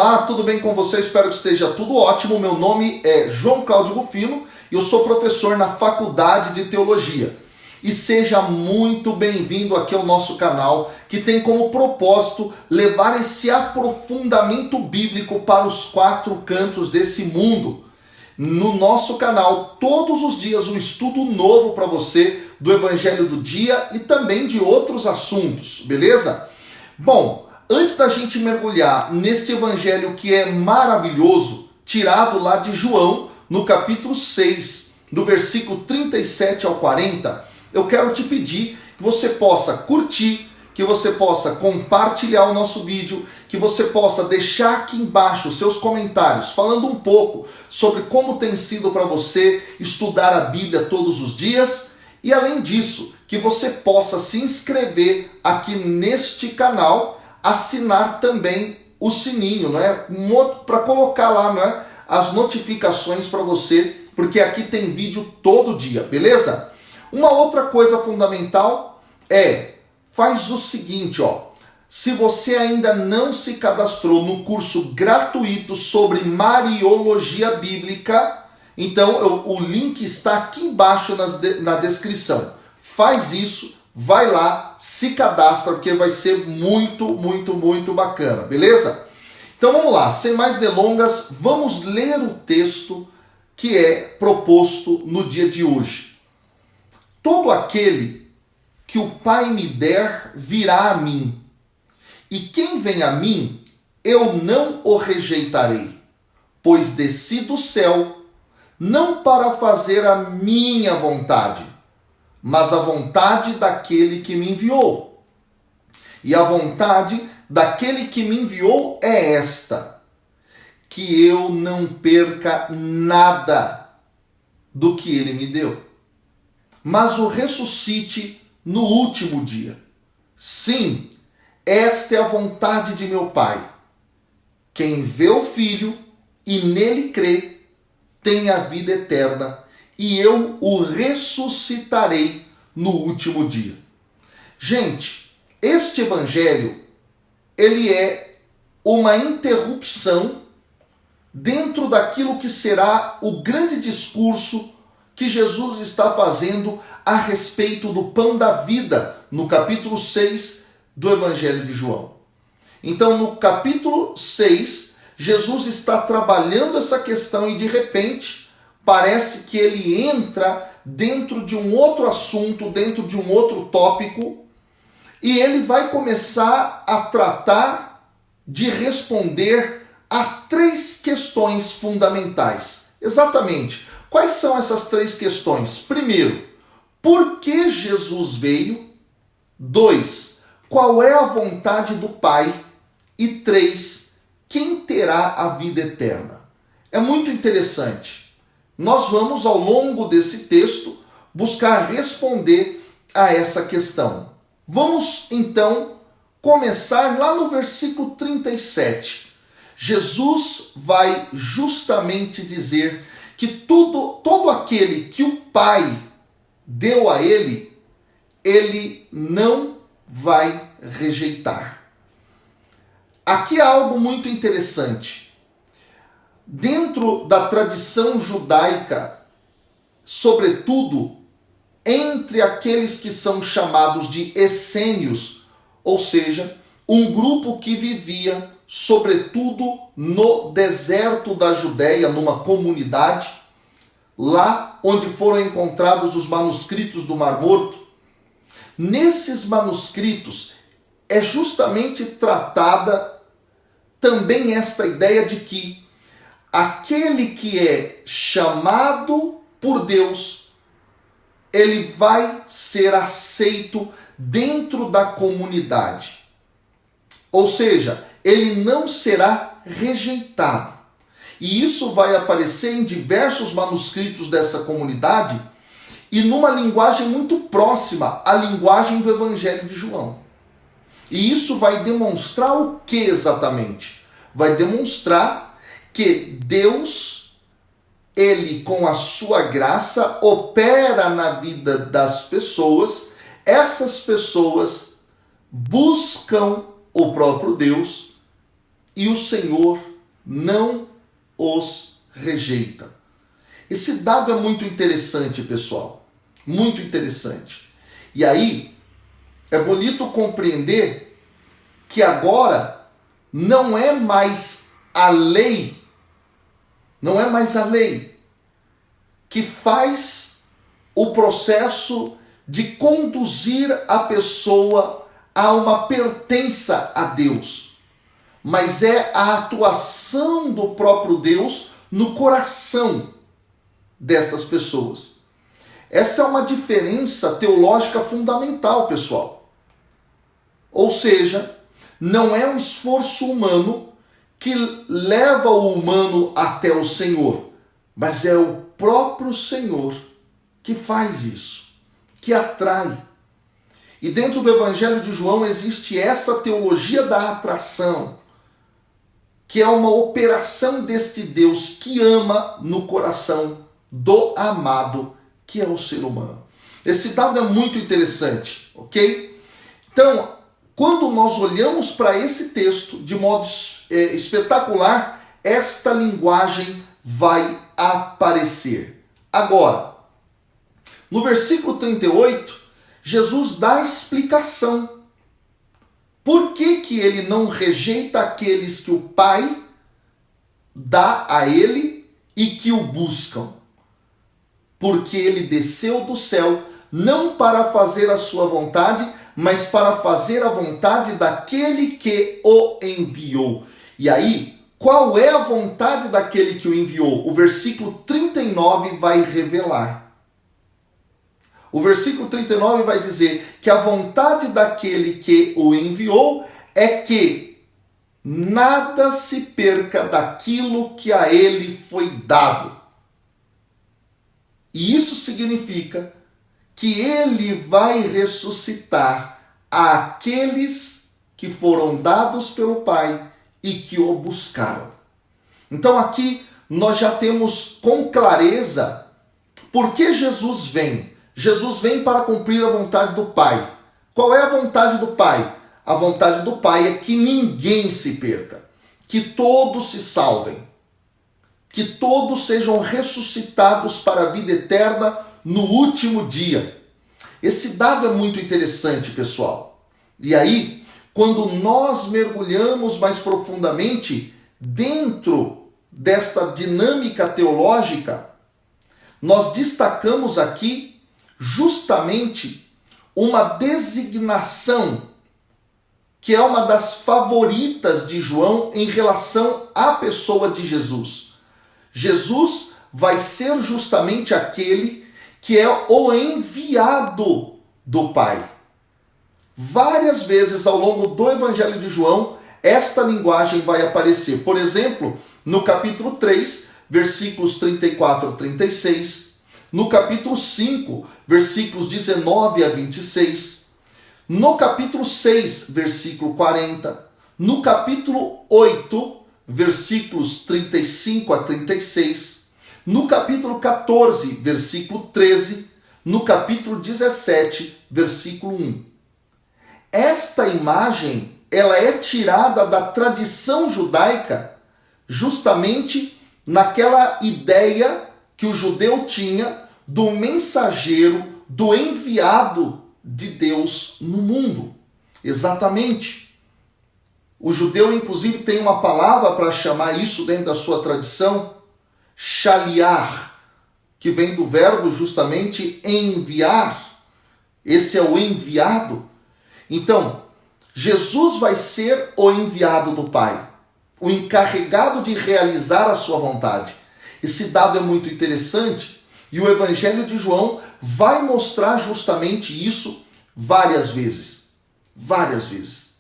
Olá, tudo bem com você? Espero que esteja tudo ótimo. Meu nome é João Cláudio Rufino e eu sou professor na Faculdade de Teologia. E seja muito bem-vindo aqui ao nosso canal, que tem como propósito levar esse aprofundamento bíblico para os quatro cantos desse mundo. No nosso canal, todos os dias, um estudo novo para você do Evangelho do dia e também de outros assuntos, beleza? Bom, antes da gente mergulhar neste Evangelho que é maravilhoso, tirado lá de João, no capítulo 6, do versículo 37 ao 40, eu quero te pedir que você possa curtir, que você possa compartilhar o nosso vídeo, que você possa deixar aqui embaixo seus comentários falando um pouco sobre como tem sido para você estudar a Bíblia todos os dias e, além disso, que você possa se inscrever aqui neste canal, assinar também o sininho, não é? Para colocar lá, não é? As notificações para você, porque aqui tem vídeo todo dia, beleza? Uma outra coisa fundamental faz o seguinte, se você ainda não se cadastrou no curso gratuito sobre Mariologia Bíblica, então o link está aqui embaixo na descrição. Faz isso, vai lá, se cadastra, porque vai ser muito bacana, beleza? Então vamos lá, sem mais delongas, vamos ler o texto que é proposto no dia de hoje. Todo aquele que o Pai me der virá a mim, e quem vem a mim, eu não o rejeitarei, pois desci do céu, não para fazer a minha vontade, mas a vontade daquele que me enviou. E a vontade daquele que me enviou é esta, que eu não perca nada do que ele me deu, mas o ressuscite no último dia. Sim, esta é a vontade de meu Pai. Quem vê o Filho e nele crê, tem a vida eterna, e eu o ressuscitarei no último dia. Gente, este evangelho, ele é uma interrupção dentro daquilo que será o grande discurso que Jesus está fazendo a respeito do pão da vida, no capítulo 6 do Evangelho de João. Então, no capítulo 6, Jesus está trabalhando essa questão e, de repente, parece que ele entra dentro de um outro assunto, dentro de um outro tópico, e ele vai começar a tratar de responder a três questões fundamentais. Exatamente. Quais são essas três questões? Primeiro, por que Jesus veio? 2, qual é a vontade do Pai? E 3, quem terá a vida eterna? É muito interessante. Nós vamos, ao longo desse texto, buscar responder a essa questão. Vamos, então, começar lá no versículo 37. Jesus vai justamente dizer que todo aquele que o Pai deu a ele, ele não vai rejeitar. Aqui há algo muito interessante. Dentro da tradição judaica, sobretudo entre aqueles que são chamados de essênios, ou seja, um grupo que vivia sobretudo no deserto da Judéia, numa comunidade, lá onde foram encontrados os manuscritos do Mar Morto. Nesses manuscritos é justamente tratada também esta ideia de que aquele que é chamado por Deus, ele vai ser aceito dentro da comunidade. Ou seja, ele não será rejeitado. E isso vai aparecer em diversos manuscritos dessa comunidade e numa linguagem muito próxima à linguagem do Evangelho de João. E isso vai demonstrar o que exatamente? Vai demonstrar que Deus, ele com a sua graça, opera na vida das pessoas. Essas pessoas buscam o próprio Deus e o Senhor não os rejeita. Esse dado é muito interessante, pessoal. Muito interessante. E aí, é bonito compreender que agora não é mais a lei, que faz o processo de conduzir a pessoa a uma pertença a Deus, mas é a atuação do próprio Deus no coração destas pessoas. Essa é uma diferença teológica fundamental, pessoal. Ou seja, não é um esforço humano que leva o humano até o Senhor, mas é o próprio Senhor que faz isso, que atrai. E dentro do Evangelho de João existe essa teologia da atração, que é uma operação deste Deus que ama no coração do amado, que é o ser humano. Esse dado é muito interessante, ok? Então, quando nós olhamos para esse texto de modo espetacular, esta linguagem vai aparecer. Agora, no versículo 38, Jesus dá a explicação. Por que ele não rejeita aqueles que o Pai dá a ele e que o buscam? Porque ele desceu do céu não para fazer a sua vontade, mas para fazer a vontade daquele que o enviou. E aí, qual é a vontade daquele que o enviou? O versículo 39 vai revelar. O versículo 39 vai dizer que a vontade daquele que o enviou é que nada se perca daquilo que a ele foi dado. E isso significa que ele vai ressuscitar aqueles que foram dados pelo Pai e que o buscaram. Então aqui nós já temos com clareza por que Jesus vem. Jesus vem para cumprir a vontade do Pai. Qual é a vontade do Pai? A vontade do Pai é que ninguém se perca, que todos se salvem, que todos sejam ressuscitados para a vida eterna no último dia. Esse dado é muito interessante, pessoal. E aí, quando nós mergulhamos mais profundamente dentro desta dinâmica teológica, nós destacamos aqui justamente uma designação que é uma das favoritas de João em relação à pessoa de Jesus. Jesus vai ser justamente aquele que é o enviado do Pai. Várias vezes ao longo do Evangelho de João, esta linguagem vai aparecer. Por exemplo, no capítulo 3, versículos 34 a 36, no capítulo 5, versículos 19 a 26, no capítulo 6, versículo 40, no capítulo 8, versículos 35 a 36, no capítulo 14, versículo 13, no capítulo 17, versículo 1. Esta imagem, ela é tirada da tradição judaica, justamente naquela ideia que o judeu tinha do mensageiro, do enviado de Deus no mundo. Exatamente. O judeu, inclusive, tem uma palavra para chamar isso dentro da sua tradição, shaliach, que vem do verbo justamente enviar. Esse é o enviado. Então, Jesus vai ser o enviado do Pai, o encarregado de realizar a sua vontade. Esse dado é muito interessante e o Evangelho de João vai mostrar justamente isso várias vezes. Várias vezes.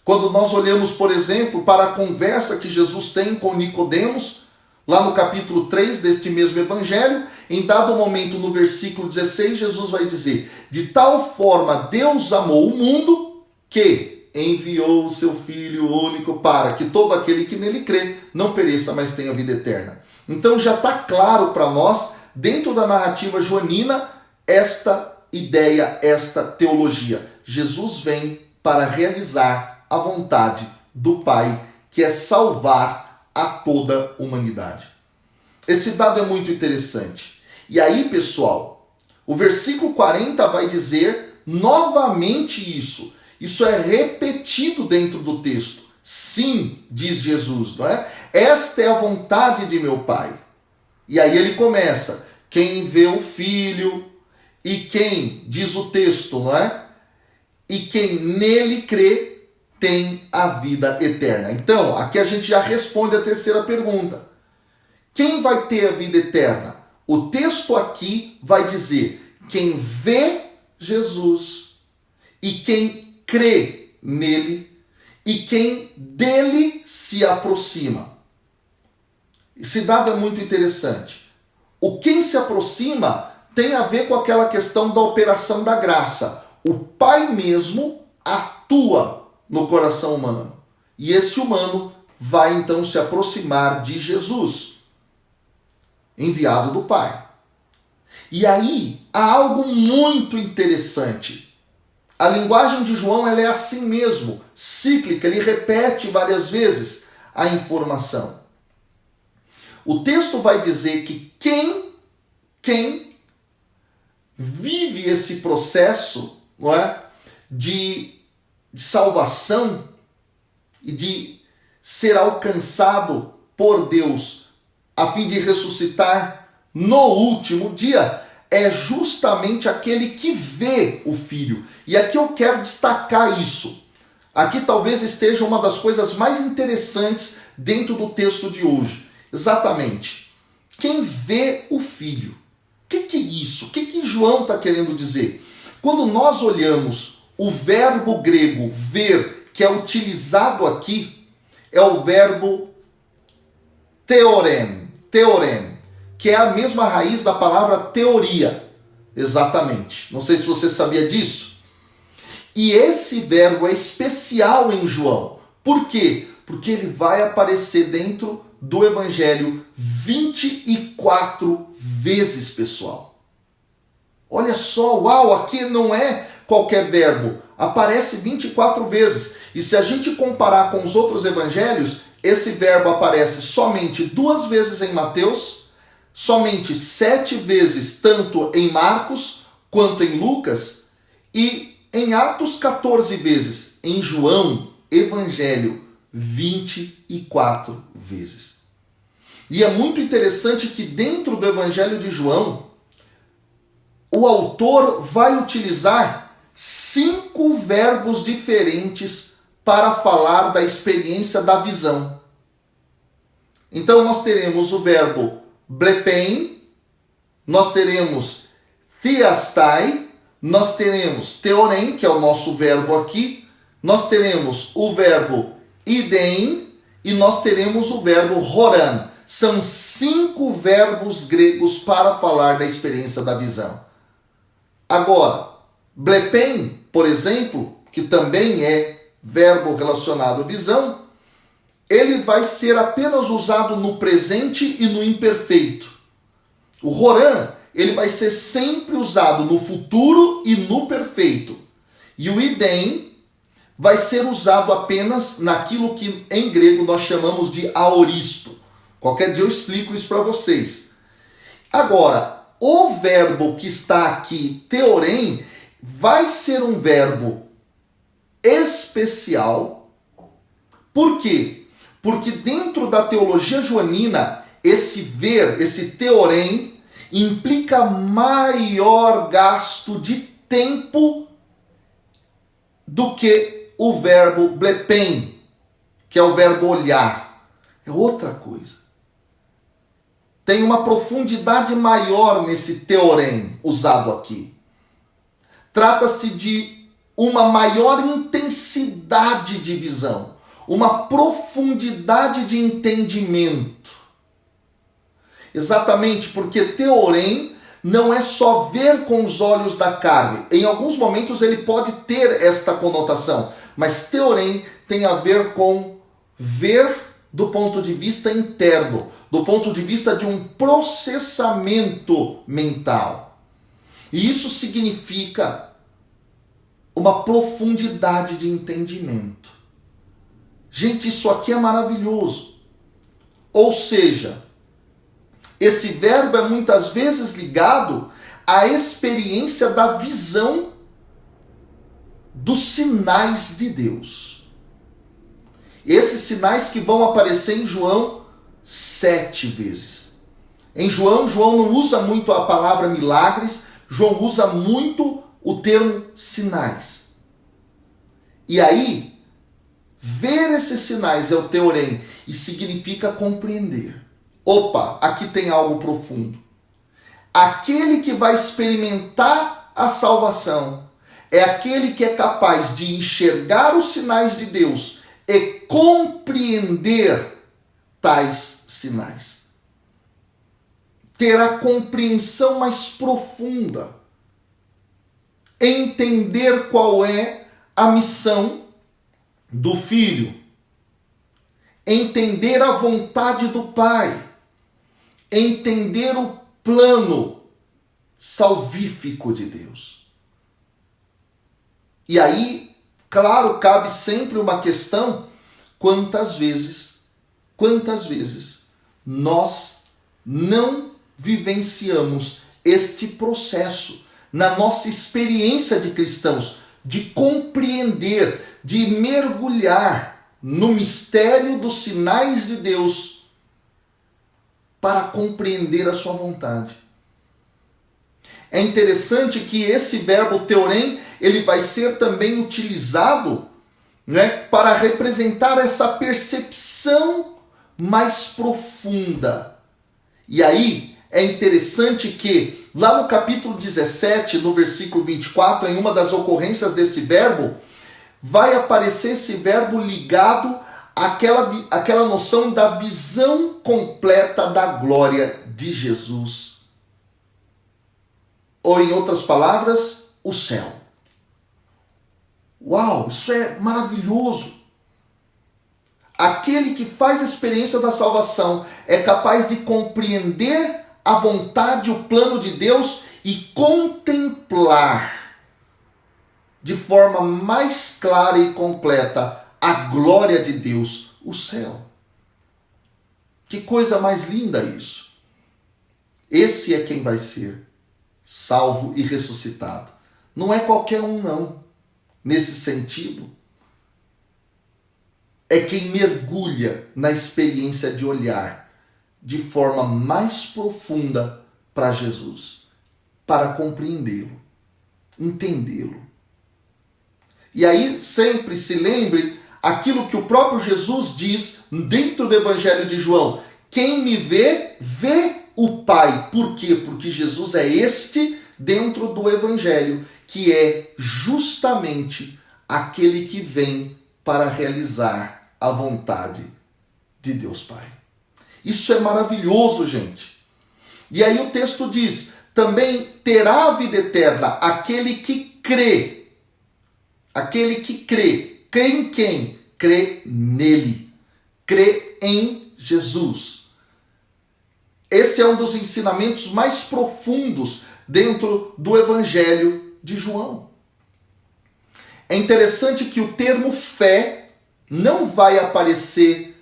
Quando nós olhamos, por exemplo, para a conversa que Jesus tem com Nicodemos, lá no capítulo 3 deste mesmo Evangelho, em dado momento no versículo 16, Jesus vai dizer: de tal forma Deus amou o mundo que enviou o seu Filho único para que todo aquele que nele crê não pereça, mas tenha vida eterna. Então já está claro para nós, dentro da narrativa joanina, esta ideia, esta teologia. Jesus vem para realizar a vontade do Pai, que é salvar a toda a humanidade. Esse dado é muito interessante. E aí, pessoal, o versículo 40 vai dizer novamente isso. Isso é repetido dentro do texto. Sim, diz Jesus, não é? Esta é a vontade de meu Pai. E aí ele começa, quem vê o Filho e quem, diz o texto, não é? E quem nele crê tem a vida eterna. Então, aqui a gente já responde a terceira pergunta. Quem vai ter a vida eterna? O texto aqui vai dizer, quem vê Jesus e quem crê nele e quem dele se aproxima. Esse dado é muito interessante. O quem se aproxima tem a ver com aquela questão da operação da graça. O Pai mesmo atua no coração humano. E esse humano vai então se aproximar de Jesus, enviado do Pai. E aí há algo muito interessante. A linguagem de João ela é assim mesmo, cíclica, ele repete várias vezes a informação. O texto vai dizer que quem vive esse processo, não é, de salvação e de ser alcançado por Deus a fim de ressuscitar no último dia, é justamente aquele que vê o Filho. E aqui eu quero destacar isso. Aqui talvez esteja uma das coisas mais interessantes dentro do texto de hoje. Exatamente. Quem vê o Filho. O que é isso? O que João está querendo dizer? Quando nós olhamos o verbo grego ver, que é utilizado aqui, é o verbo theorem, que é a mesma raiz da palavra teoria. Exatamente. Não sei se você sabia disso. E esse verbo é especial em João. Por quê? Porque ele vai aparecer dentro do Evangelho 24 vezes, pessoal. Olha só, uau, aqui não é qualquer verbo. Aparece 24 vezes. E se a gente comparar com os outros evangelhos, esse verbo aparece somente 2 vezes em Mateus, somente 7 vezes tanto em Marcos quanto em Lucas e em Atos 14 vezes. Em João, Evangelho, 24 vezes. E é muito interessante que dentro do Evangelho de João, o autor vai utilizar 5 verbos diferentes para falar da experiência da visão. Então nós teremos o verbo blepen, nós teremos theastai, nós teremos theorem, que é o nosso verbo aqui, nós teremos o verbo idem e nós teremos o verbo horan. São 5 verbos gregos para falar da experiência da visão. Agora, blepen, por exemplo, que também é verbo relacionado à visão, ele vai ser apenas usado no presente e no imperfeito. O horan, ele vai ser sempre usado no futuro e no perfeito. E o idem vai ser usado apenas naquilo que em grego nós chamamos de aoristo. Qualquer dia eu explico isso para vocês. Agora, o verbo que está aqui, theorem, vai ser um verbo especial. Por quê? Porque dentro da teologia joanina, esse ver, esse theorem, implica maior gasto de tempo do que o verbo blepen, que é o verbo olhar. É outra coisa. Tem uma profundidade maior nesse theorem usado aqui. Trata-se de uma maior intensidade de visão, uma profundidade de entendimento. Exatamente porque theorem não é só ver com os olhos da carne. Em alguns momentos ele pode ter esta conotação, mas theorem tem a ver com ver do ponto de vista interno, do ponto de vista de um processamento mental. E isso significa uma profundidade de entendimento. Gente, isso aqui é maravilhoso. Ou seja, esse verbo é muitas vezes ligado à experiência da visão dos sinais de Deus. Esses sinais que vão aparecer em João 7 vezes. Em João não usa muito a palavra milagres, João usa muito o termo sinais. E aí, ver esses sinais é o teorem e significa compreender. Opa, aqui tem algo profundo. Aquele que vai experimentar a salvação é aquele que é capaz de enxergar os sinais de Deus e compreender tais sinais. Ter a compreensão mais profunda. Entender qual é a missão do Filho. Entender a vontade do Pai. Entender o plano salvífico de Deus. E aí, claro, cabe sempre uma questão: quantas vezes nós não vivenciamos este processo na nossa experiência de cristãos, de compreender, de mergulhar no mistério dos sinais de Deus para compreender a sua vontade. É interessante que esse verbo teorem, ele vai ser também utilizado, né, para representar essa percepção mais profunda. E aí é interessante que lá no capítulo 17, no versículo 24, em uma das ocorrências desse verbo, vai aparecer esse verbo ligado àquela noção da visão completa da glória de Jesus. Ou, em outras palavras, o céu. Uau, isso é maravilhoso. Aquele que faz a experiência da salvação é capaz de compreender a vontade, o plano de Deus e contemplar de forma mais clara e completa a glória de Deus, o céu. Que coisa mais linda isso. Esse é quem vai ser salvo e ressuscitado. Não é qualquer um, não. Nesse sentido, é quem mergulha na experiência de olhar de forma mais profunda para Jesus, para compreendê-lo, entendê-lo. E aí sempre se lembre aquilo que o próprio Jesus diz dentro do Evangelho de João: quem me vê, vê o Pai. Por quê? Porque Jesus é este dentro do Evangelho, que é justamente aquele que vem para realizar a vontade de Deus Pai. Isso é maravilhoso, gente. E aí o texto diz: também terá a vida eterna aquele que crê. Aquele que crê. Crê em quem? Crê nele. Crê em Jesus. Esse é um dos ensinamentos mais profundos dentro do Evangelho de João. É interessante que o termo fé não vai aparecer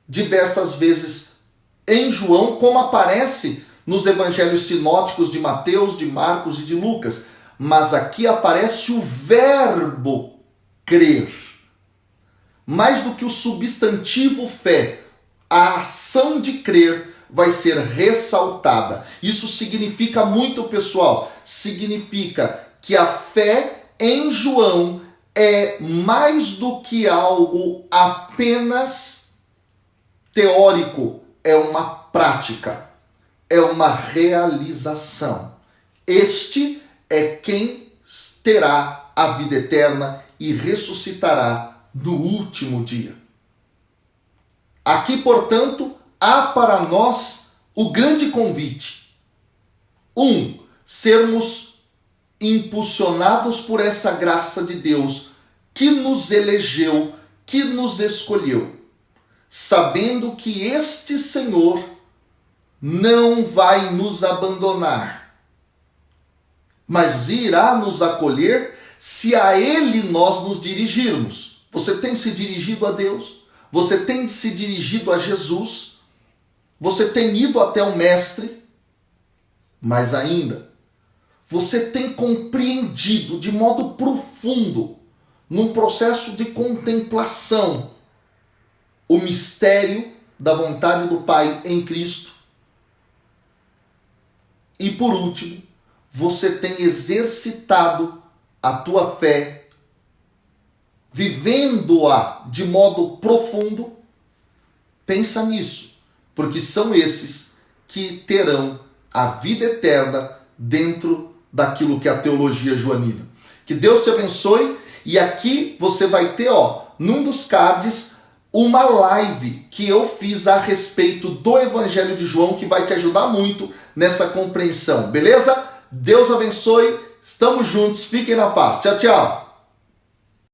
diversas vezes em João, como aparece nos evangelhos sinóticos de Mateus, de Marcos e de Lucas. Mas aqui aparece o verbo crer. Mais do que o substantivo fé, a ação de crer vai ser ressaltada. Isso significa muito, pessoal. Significa que a fé em João é mais do que algo apenas teórico. É uma prática. É uma realização. Este é quem terá a vida eterna e ressuscitará no último dia. Aqui, portanto, há para nós o grande convite. 1. Sermos impulsionados por essa graça de Deus que nos elegeu, que nos escolheu, sabendo que este Senhor não vai nos abandonar, mas irá nos acolher se a Ele nós nos dirigirmos. Você tem se dirigido a Deus? Você tem se dirigido a Jesus? Você tem ido até o mestre, mas ainda você tem compreendido de modo profundo, num processo de contemplação, o mistério da vontade do Pai em Cristo. E por último, você tem exercitado a tua fé, vivendo-a de modo profundo. Pensa nisso, porque são esses que terão a vida eterna dentro daquilo que é a teologia joanina. Que Deus te abençoe. E aqui você vai ter, num dos cards, uma live que eu fiz a respeito do Evangelho de João, que vai te ajudar muito nessa compreensão, beleza? Deus abençoe, estamos juntos, fiquem na paz. Tchau, tchau.